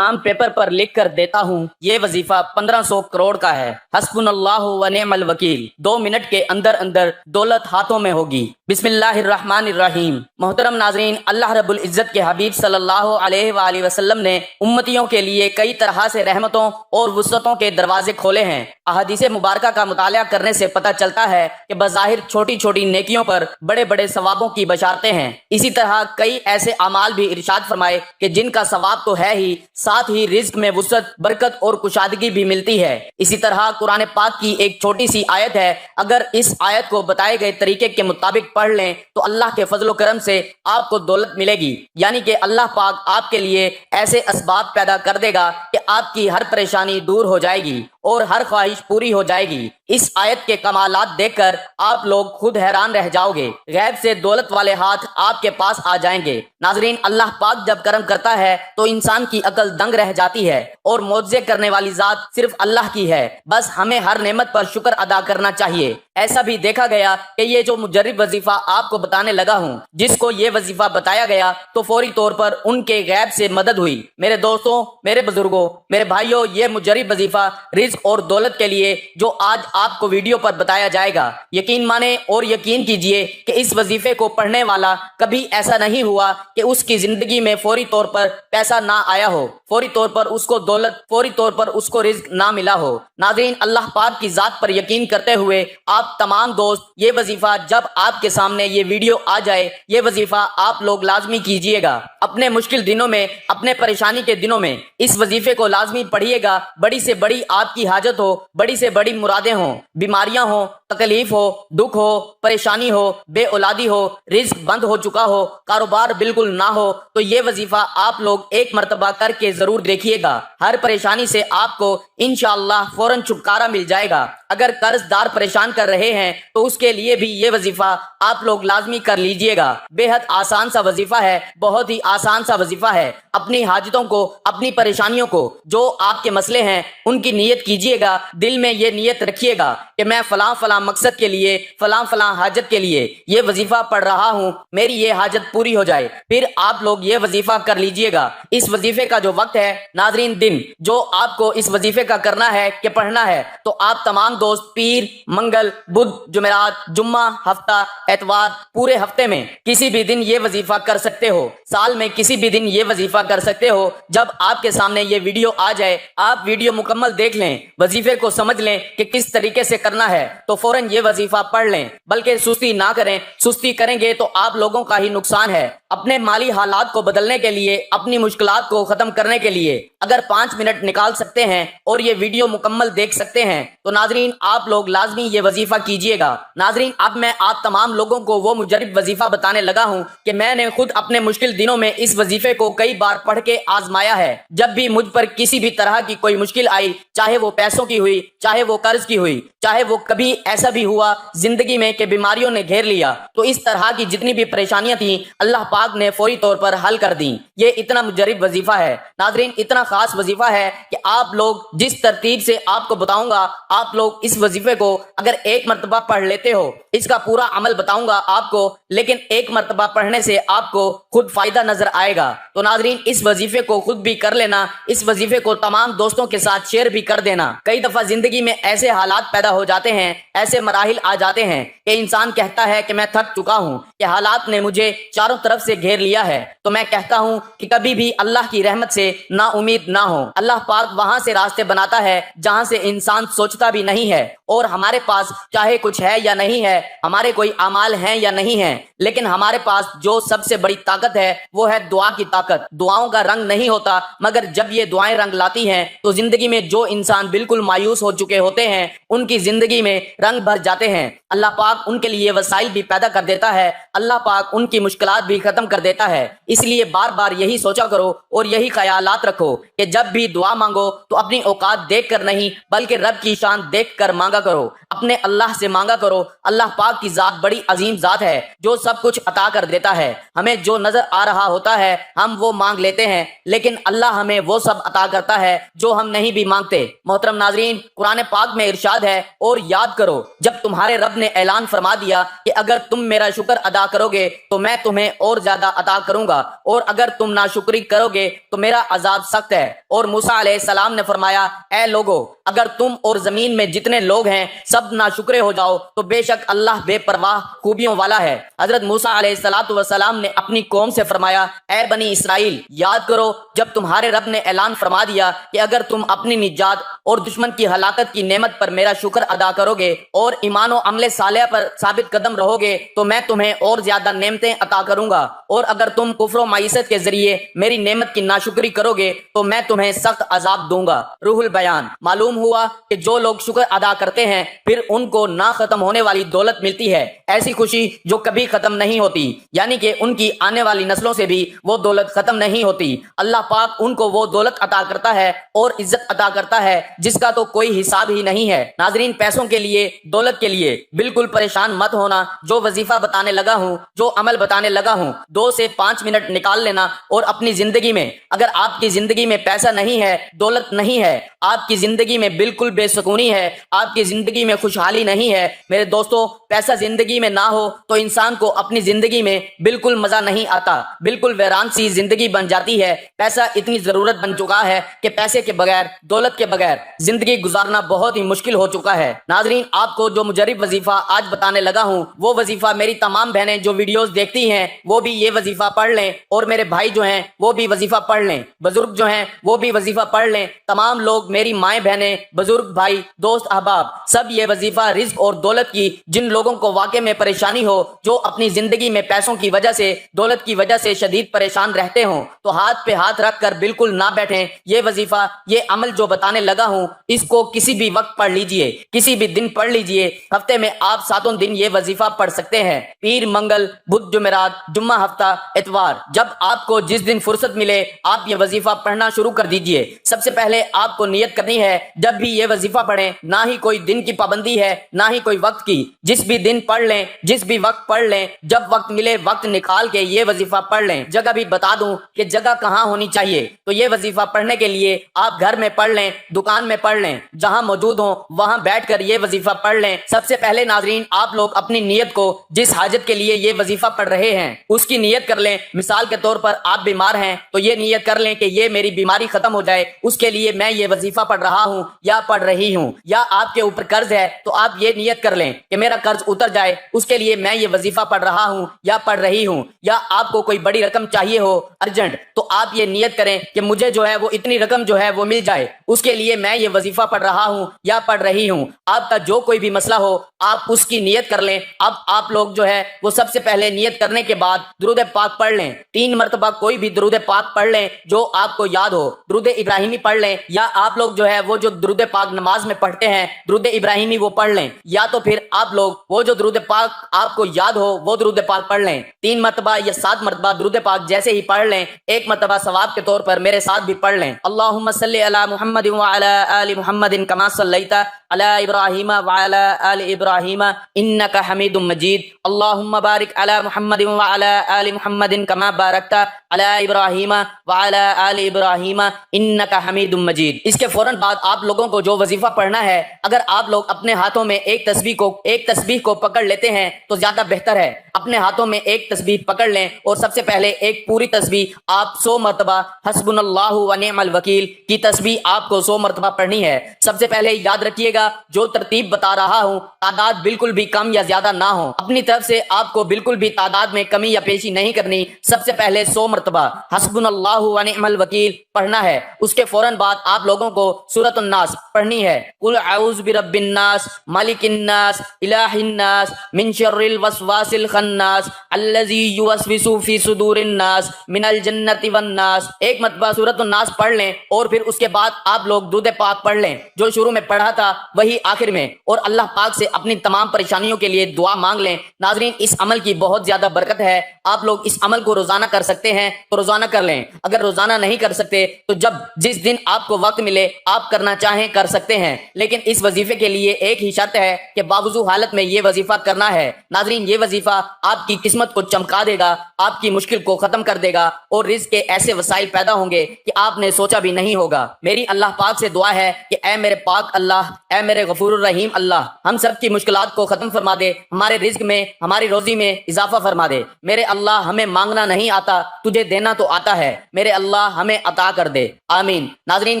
Stamp paper پر لکھ کر دیتا ہوں، یہ وظیفہ 1500 کروڑ کا ہے۔ حسبنا اللہ و نعم الوکیل۔ 2 منٹ کے اندر اندر دولت ہاتھوں میں ہوگی۔ بسم اللہ الرحمن الرحیم۔ محترم ناظرین، اللہ رب العزت کے حبیب صلی اللہ علیہ وآلہ وسلم نے امتیوں کے لیے کئی طرح سے رحمتوں اور وسعتوں کے دروازے کھولے ہیں۔ احادیث مبارکہ کا مطالعہ کرنے سے پتہ چلتا ہے کہ بظاہر چھوٹی چھوٹی نیکیوں پر بڑے بڑے ثوابوں کی بشارتیں ہیں۔ اسی طرح کئی ایسے اعمال بھی ارشاد فرمائے کہ جن کا ثواب تو ہے ہی، ساتھ ہی رزق میں وسعت، برکت اور کشادگی بھی ملتی ہے۔ اسی طرح قرآن پاک کی ایک چھوٹی سی آیت ہے، اگر اس آیت کو بتائے گئے طریقے کے مطابق پڑھ لیں تو اللہ کے فضل و کرم سے آپ کو دولت ملے گی، یعنی کہ اللہ پاک آپ کے لیے ایسے اسباب پیدا کر دے گا کہ آپ کی ہر پریشانی دور ہو جائے گی اور ہر خواہش پوری ہو جائے گی۔ اس آیت کے کمالات دیکھ کر آپ لوگ خود حیران رہ جاؤ گے، غیب سے دولت والے ہاتھ آپ کے پاس آ جائیں گے۔ ناظرین، اللہ پاک جب کرم کرتا ہے تو انسان کی عقل دنگ رہ جاتی ہے، اور معجزے کرنے والی ذات صرف اللہ کی ہے۔ بس ہمیں ہر نعمت پر شکر ادا کرنا چاہیے۔ ایسا بھی دیکھا گیا کہ یہ جو مجرب وظیفہ آپ کو بتانے لگا ہوں، جس کو یہ وظیفہ بتایا گیا تو فوری طور پر ان کے غیب سے مدد ہوئی۔ میرے دوستوں، میرے بزرگوں، میرے بھائیوں، یہ مجرب وظیفہ رزق اور دولت کے لیے جو آج آپ کو ویڈیو پر بتایا جائے گا، یقین مانیں اور یقین کیجئے کہ اس وظیفے کو پڑھنے والا کبھی ایسا نہیں ہوا کہ اس کی زندگی میں فوری طور پر پیسہ نہ آیا ہو، فوری طور پر اس کو دولت، فوری طور پر اس کو رزق نہ ملا ہو۔ ناظرین، اللہ پاک کی ذات پر یقین کرتے ہوئے آپ تمام دوست، یہ وظیفہ جب آپ کے سامنے یہ ویڈیو آ جائے، یہ وظیفہ آپ لوگ لازمی کیجئے گا۔ اپنے مشکل دنوں میں، اپنے پریشانی کے دنوں میں اس وظیفے کو لازمی پڑھیے گا۔ بڑی سے بڑی آپ کی حاجت ہو، بڑی سے بڑی مرادیں ہوں، بیماریاں ہوں، تکلیف ہو، دکھ ہو، پریشانی ہو، بے اولادی ہو، رزق بند ہو چکا ہو، کاروبار بالکل نہ ہو، تو یہ وظیفہ آپ لوگ ایک مرتبہ کر کے ضرور دیکھیے گا۔ ہر پریشانی سے آپ کو انشاءاللہ فوراً چھٹکارا مل جائے گا۔ اگر قرض دار پریشان کر رہے ہیں تو اس کے لیے بھی یہ وظیفہ آپ لوگ لازمی کر لیجئے گا۔ بے حد آسان سا وظیفہ ہے، بہت ہی آسان سا وظیفہ ہے۔ اپنی حاجتوں کو، اپنی پریشانیوں کو، جو آپ کے مسئلے ہیں ان کی نیت کیجئے گا۔ دل میں یہ نیت رکھیے گا کہ میں فلاں فلاں مقصد کے لیے، فلاں فلاں حاجت کے لیے یہ وظیفہ پڑھ رہا ہوں، میری یہ حاجت پوری ہو جائے۔ پھر آپ لوگ یہ وظیفہ کر لیجئے گا۔ اس وظیفے کا جو وقت ہے ناظرین، دن جو آپ کو اس وظیفے کا کرنا ہے کہ پڑھنا ہے، تو آپ تمام دوست پیر، منگل، بدھ، جمعرات، جمعہ، ہفتہ، اتوار، پورے ہفتے میں کسی بھی دن یہ وظیفہ کر سکتے ہو۔ سال میں کسی بھی دن یہ وظیفہ کر سکتے ہو۔ جب آپ کے سامنے یہ ویڈیو آ جائے، آپ ویڈیو مکمل دیکھ لیں، وظیفے کو سمجھ لیں کہ کس طریقے سے کرنا ہے، تو فوراً یہ وظیفہ پڑھ لیں۔ بلکہ سستی نہ کریں، سستی کریں گے تو آپ لوگوں کا ہی نقصان ہے۔ اپنے مالی حالات کو بدلنے کے لیے، اپنی مشکلات کو ختم کرنے کے لیے اگر 5 منٹ نکال سکتے ہیں اور یہ ویڈیو مکمل دیکھ سکتے ہیں تو ناظرین آپ لوگ لازمی یہ وظیفہ کیجئے گا۔ ناظرین، اب میں آپ تمام لوگوں کو وہ مجرب وظیفہ بتانے لگا ہوں کہ میں نے خود اپنے مشکل دنوں میں اس وظیفے کو کئی بار پڑھ کے آزمایا ہے۔ جب بھی مجھ پر کسی بھی طرح کی کوئی مشکل آئی، چاہے وہ پیسوں کی ہوئی، چاہے وہ قرض کی ہوئی، چاہے وہ کبھی ایسا بھی ہوا زندگی میں کہ بیماریوں نے گھیر لیا، تو اس طرح کی جتنی بھی پریشانیاں تھیں اللہ پاک نے فوری طور پر حل کر دیں۔ یہ اتنا مجرب وظیفہ ہے ناظرین، اتنا خاص وظیفہ ہے کہ آپ لوگ جس ترتیب سے آپ کو بتاؤں گا، آپ لوگ اس وظیفے کو اگر ایک مرتبہ پڑھ لیتے ہو، اس کا پورا عمل بتاؤں گا آپ کو، لیکن ایک مرتبہ پڑھنے سے آپ کو خود فائدہ نظر آئے گا۔ تو ناظرین، اس وظیفے کو خود بھی کر لینا، اس وظیفے کو تمام دوستوں کے ساتھ شیئر بھی کر دینا۔ کئی دفعہ زندگی میں ایسے حالات پیدا ہو جاتے ہیں، ایسے مراحل آ جاتے ہیں کہ انسان کہتا ہے کہ میں تھک چکا ہوں، کہ حالات نے مجھے چاروں طرف سے گھیر لیا ہے۔ تو میں کہتا ہوں کہ کبھی بھی اللہ کی رحمت سے نا امید نہ ہو۔ اللہ پاک وہاں سے راستے بناتا ہے جہاں سے انسان سوچتا بھی نہیں ہے، اور ہمارے پاس چاہے کچھ ہے یا نہیں ہے، ہمارے کوئی اعمال ہیں یا نہیں ہیں، لیکن ہمارے پاس جو سب سے بڑی طاقت ہے وہ ہے دعا کی طاقت۔ دعاؤں کا رنگ نہیں ہوتا، مگر جب یہ دعائیں رنگ لاتی ہیں تو زندگی میں جو انسان بالکل مایوس ہو چکے ہوتے ہیں ان کی زندگی میں رنگ بھر جاتے ہیں۔ اللہ پاک ان کے لیے وسائل بھی پیدا کر دیتا ہے، اللہ پاک ان کی مشکلات بھی ختم کر دیتا ہے۔ اس لیے بار بار یہی سوچا کرو اور یہی خیالات رکھو کہ جب بھی دعا مانگو تو اپنی اوقات دیکھ کر نہیں بلکہ رب کی شان دیکھ کر مانگا کرو، اپنے اللہ سے مانگا کرو۔ اللہ پاک کی ذات بڑی عظیم ذات ہے جو سب کچھ عطا کر دیتا ہے۔ ہمیں جو نظر آ رہا ہوتا ہے ہم وہ مانگ لیتے ہیں، لیکن اللہ ہمیں وہ سب عطا کرتا ہے جو ہم نہیں بھی مانگتے۔ محترم ناظرین، قرآن پاک میں ارشاد ہے، اور یاد کرو کرو جب تمہارے رب نے اعلان فرما دیا کہ اگر تم میرا شکر ادا کرو گے تو میں تمہیں اور زیادہ عطا کروں گا، اور اگر تم ناشکری کرو گے تو میرا عذاب سخت ہے۔ اور موسیٰ علیہ السلام نے فرمایا، اے لوگو، اگر تم اور زمین میں جتنے لوگ ہیں سب ناشکرے ہو جاؤ تو بے شک اللہ بے پرواہ خوبیوں والا ہے۔ حضرت موسیٰ علیہ السلام نے اپنی قوم سے فرمایا، اے بنی اسرائیل، یاد کرو جب تمہارے رب نے اعلان فرما دیا کہ اگر تم اپنی نجات اور دشمن کی ہلاکت کی نعمت پر میرا شکر ادا کرو گے اور ایمان و عمل صالح پر ثابت قدم رہو گے تو میں تمہیں اور زیادہ نعمتیں عطا کروں گا، اور اگر تم کفر و معیشت کے ذریعے میری نعمت کی ناشکری کرو گے تو میں تمہیں سخت عذاب دوں گا۔ روح البیان۔ معلوم ہوا کہ جو لوگ شکر ادا کرتے ہیں پھر ان کو نہ ختم ہونے والی دولت ملتی ہے، ایسی خوشی جو کبھی ختم نہیں ہوتی، یعنی کہ ان کی آنے والی نسلوں سے بھی وہ دولت ختم نہیں ہوتی۔ اللہ پاک ان کو وہ دولت عطا کرتا ہے اور عزت عطا کرتا ہے جس کا تو کوئی حساب ہی نہیں ہے۔ ناظرین، پیسوں کے لیے، دولت کے لیے بالکل پریشان مت ہونا۔ جو وظیفہ بتانے لگا ہوں، جو عمل بتانے لگا ہوں، 2 سے 5 منٹ نکال لینا اور اپنی زندگی میں، اگر آپ کی زندگی میں پیسہ نہیں ہے، دولت نہیں ہے، آپ کی زندگی میں بالکل بے سکونی ہے، آپ کی زندگی میں خوشحالی نہیں ہے، میرے دوستو، پیسہ زندگی میں نہ ہو تو انسان کو اپنی زندگی میں بالکل مزہ نہیں آتا، بالکل ویران سی زندگی بن جاتی ہے۔ پیسہ اتنی ضرورت بن چکا ہے کہ پیسے کے بغیر، دولت کے بغیر زندگی گزارنا بہت ہی مشکل ہو چکا ہے۔ ناظرین، آپ کو جو مجرب وظیفہ آج بتانے لگا ہوں وہ وظیفہ میری تمام بہنیں جو ویڈیوز دیکھتی ہیں وہ بھی یہ وظیفہ پڑھ لیں، اور میرے بھائی جو ہیں وہ بھی وظیفہ پڑھ لیں، بزرگ جو ہیں وہ بھی وظیفہ پڑھ لیں، تمام لوگ، میری مائیں بہنیں، بزرگ بھائی، دوست احباب، سب یہ وظیفہ رزق اور دولت کی، جن لوگوں کو واقع میں پریشانی ہو، جو اپنی زندگی میں پیسوں کی وجہ سے، دولت کی وجہ سے شدید پریشان رہتے ہوں، تو ہاتھ پہ ہاتھ رکھ کر بالکل نہ بیٹھیں۔ یہ وظیفہ، یہ عمل جو بتانے لگا ہوں، اس کو کسی بھی وقت پڑھ لیجئے، کسی بھی دن پڑھ لیجئے۔ ہفتے میں آپ 7 دن یہ وظیفہ پڑھ سکتے ہیں، پیر، منگل، بدھ، جمعرات، جمعہ، ہفتہ، اتوار، جب آپ کو جس دن فرصت ملے آپ یہ وظیفہ پڑھنا شروع کر دیجئے۔ سب سے پہلے آپ کو نیت کرنی ہے جب بھی یہ وظیفہ پڑھیں، نہ ہی کوئی دن کی پابندی ہے نہ ہی کوئی وقت کی، جس بھی دن پڑھ لیں، جس بھی وقت پڑھ لیں، جب وقت ملے وقت نکال کے یہ وظیفہ پڑھ لیں۔ جگہ بھی بتا دوں کہ جگہ کہاں ہونی چاہیے، تو یہ وظیفہ پڑھنے کے لیے آپ گھر میں پڑھ لیں، دکان میں پڑھ لیں، جہاں موجود ہوں وہاں بیٹھ کر یہ وظیفہ پڑھ لیں۔ سب سے پہلے ناظرین، آپ لوگ اپنی نیت کو، جس حاجت کے لیے یہ وظیفہ پڑھ رہے ہیں اس کی نیت کر لیں۔ مثال کے طور پر آپ بیمار ہیں تو یہ نیت کر لیں کہ یہ میری بیماری ختم ہو جائے، اس کے لیے میں یہ وظیفہ پڑھ رہا ہوں یا پڑھ رہی ہوں۔ یا آپ کے اوپر قرض ہے تو آپ یہ نیت کر لیں کہ میرا قرض اتر جائے، اس کے لیے میں یہ وظیفہ پڑھ رہا ہوں یا پڑھ رہی ہوں۔ یا آپ کو کوئی بڑی رقم چاہیے ہو ارجنٹ، تو آپ یہ نیت کریں کہ مجھے جو ہے وہ اتنی رقم جو ہے وہ مل جائے، اس کے لیے میں یہ وظیفہ پڑھ رہا ہوں یا پڑھ رہی ہوں۔ آپ کا جو کوئی بھی مسئلہ ہو آپ اس کی نیت کر لیں۔ اب آپ لوگ جو ہے وہ سب سے پہلے نیت کرنے کے بعد درود پاک پڑھ لیں، 3 مرتبہ کوئی بھی درود پاک پڑھ لیں جو آپ کو یاد ہو۔ درود ابراہیمی پڑھ لیں، یا آپ لوگ جو ہے وہ جو درود پاک نماز میں پڑھتے ہیں درود ابراہیمی وہ پڑھ لیں، یا تو پھر آپ لوگ وہ جو درود پاک آپ کو یاد ہو وہ درود پاک پڑھ لیں۔ 3 مرتبہ یا 7 مرتبہ درود پاک جیسے ہی پڑھ لیں، 1 مرتبہ ثواب کے طور پر میرے ساتھ بھی پڑھ لیں۔ اللہم صلی علی محمد وعلی آل محمد کما صلیت علی ابراہیم وعلی آل ابراہیم انک حمید مجید۔ اللہم بارک علی محمد وعلی آل محمد کما بارکت علی ابراہیم وعلی آل ابراہیم انک حمید مجید۔ اس کے فوراً بعد آپ لوگوں کو جو وظیفہ پڑھنا ہے، اگر آپ لوگ اپنے ہاتھوں میں ایک تسبیح کو پکڑ لیتے ہیں تو زیادہ بہتر ہے۔ اپنے ہاتھوں میں ایک تسبیح پکڑ لیں اور سب سے پہلے ایک پوری تسبیح آپ 100 مرتبہ حسبنا اللہ ونعم الوکیل کی تسبیح آپ کو 100 مرتبہ پڑھنی ہے۔ سب سے پہلے یاد رکھیے گا جو ترتیب بتا رہا ہوں تعداد بالکل بھی کم یا زیادہ نہ ہو، اپنی طرف سے آپ کو بالکل بھی تعداد میں کمی یا پیشی نہیں کرنی۔ سب سے پہلے 100 مرتبہ حسبنا اللہ ونعم الوکیل پڑھنا ہے۔ اس کے فوراً بعد آپ لوگوں کو سورۃ الناس پڑھنی ہے۔ قل اعوذ برب الناس مالک الناس الہ الناس من شر الوسواس الخناس الذی یوسوس فی صدور الناس من الجنۃ والناس۔ 1 مرتبہ سورۃ الناس پڑھ لیں اور پھر اس کے بعد آپ لوگ درود پاک پڑھ لیں، جو شروع میں پڑھا تھا وہی آخر میں، اور اللہ پاک سے اپنی تمام پریشانیوں کے لیے دعا مانگ لیں۔ ناظرین، اس عمل کی بہت زیادہ برکت ہے، آپ لوگ اس عمل کو روزانہ کر سکتے ہیں تو روزانہ کر لیں، اگر روزانہ نہیں کر سکتے تو جس دن آپ کو وقت ملے آپ کرنا چاہیں کر سکتے ہیں، لیکن اس وظیفے کے لیے ایک ہی شرط ہے کہ باوضو حالت میں یہ وظیفہ کرنا ہے۔ ناظرین، یہ وظیفہ آپ کی قسمت کو چمکا دے گا، آپ کی مشکل کو ختم کر دے گا، اور رزق کے ایسے وسائل پیدا ہوں گے کہ آپ نے سوچا بھی نہیں ہوگا۔ میری اللہ پاک سے دعا ہے کہ اے میرے پاک اللہ، اے میرے غفور الرحیم اللہ، اللہ ہم سب کی مشکلات کو ختم فرما دے، ہمارے رزق میں، ہماری روزی میں اضافہ فرما دے۔ میرے اللہ ہمیں مانگنا نہیں آتا، تجھے دینا تو آتا ہے، میرے اللہ ہمیں عطا کر دے، آمین۔ ناظرین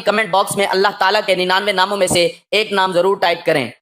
کمنٹ باکس میں اللہ تعالیٰ کے 99 ناموں میں سے ایک نام ضرور ٹائپ کریں۔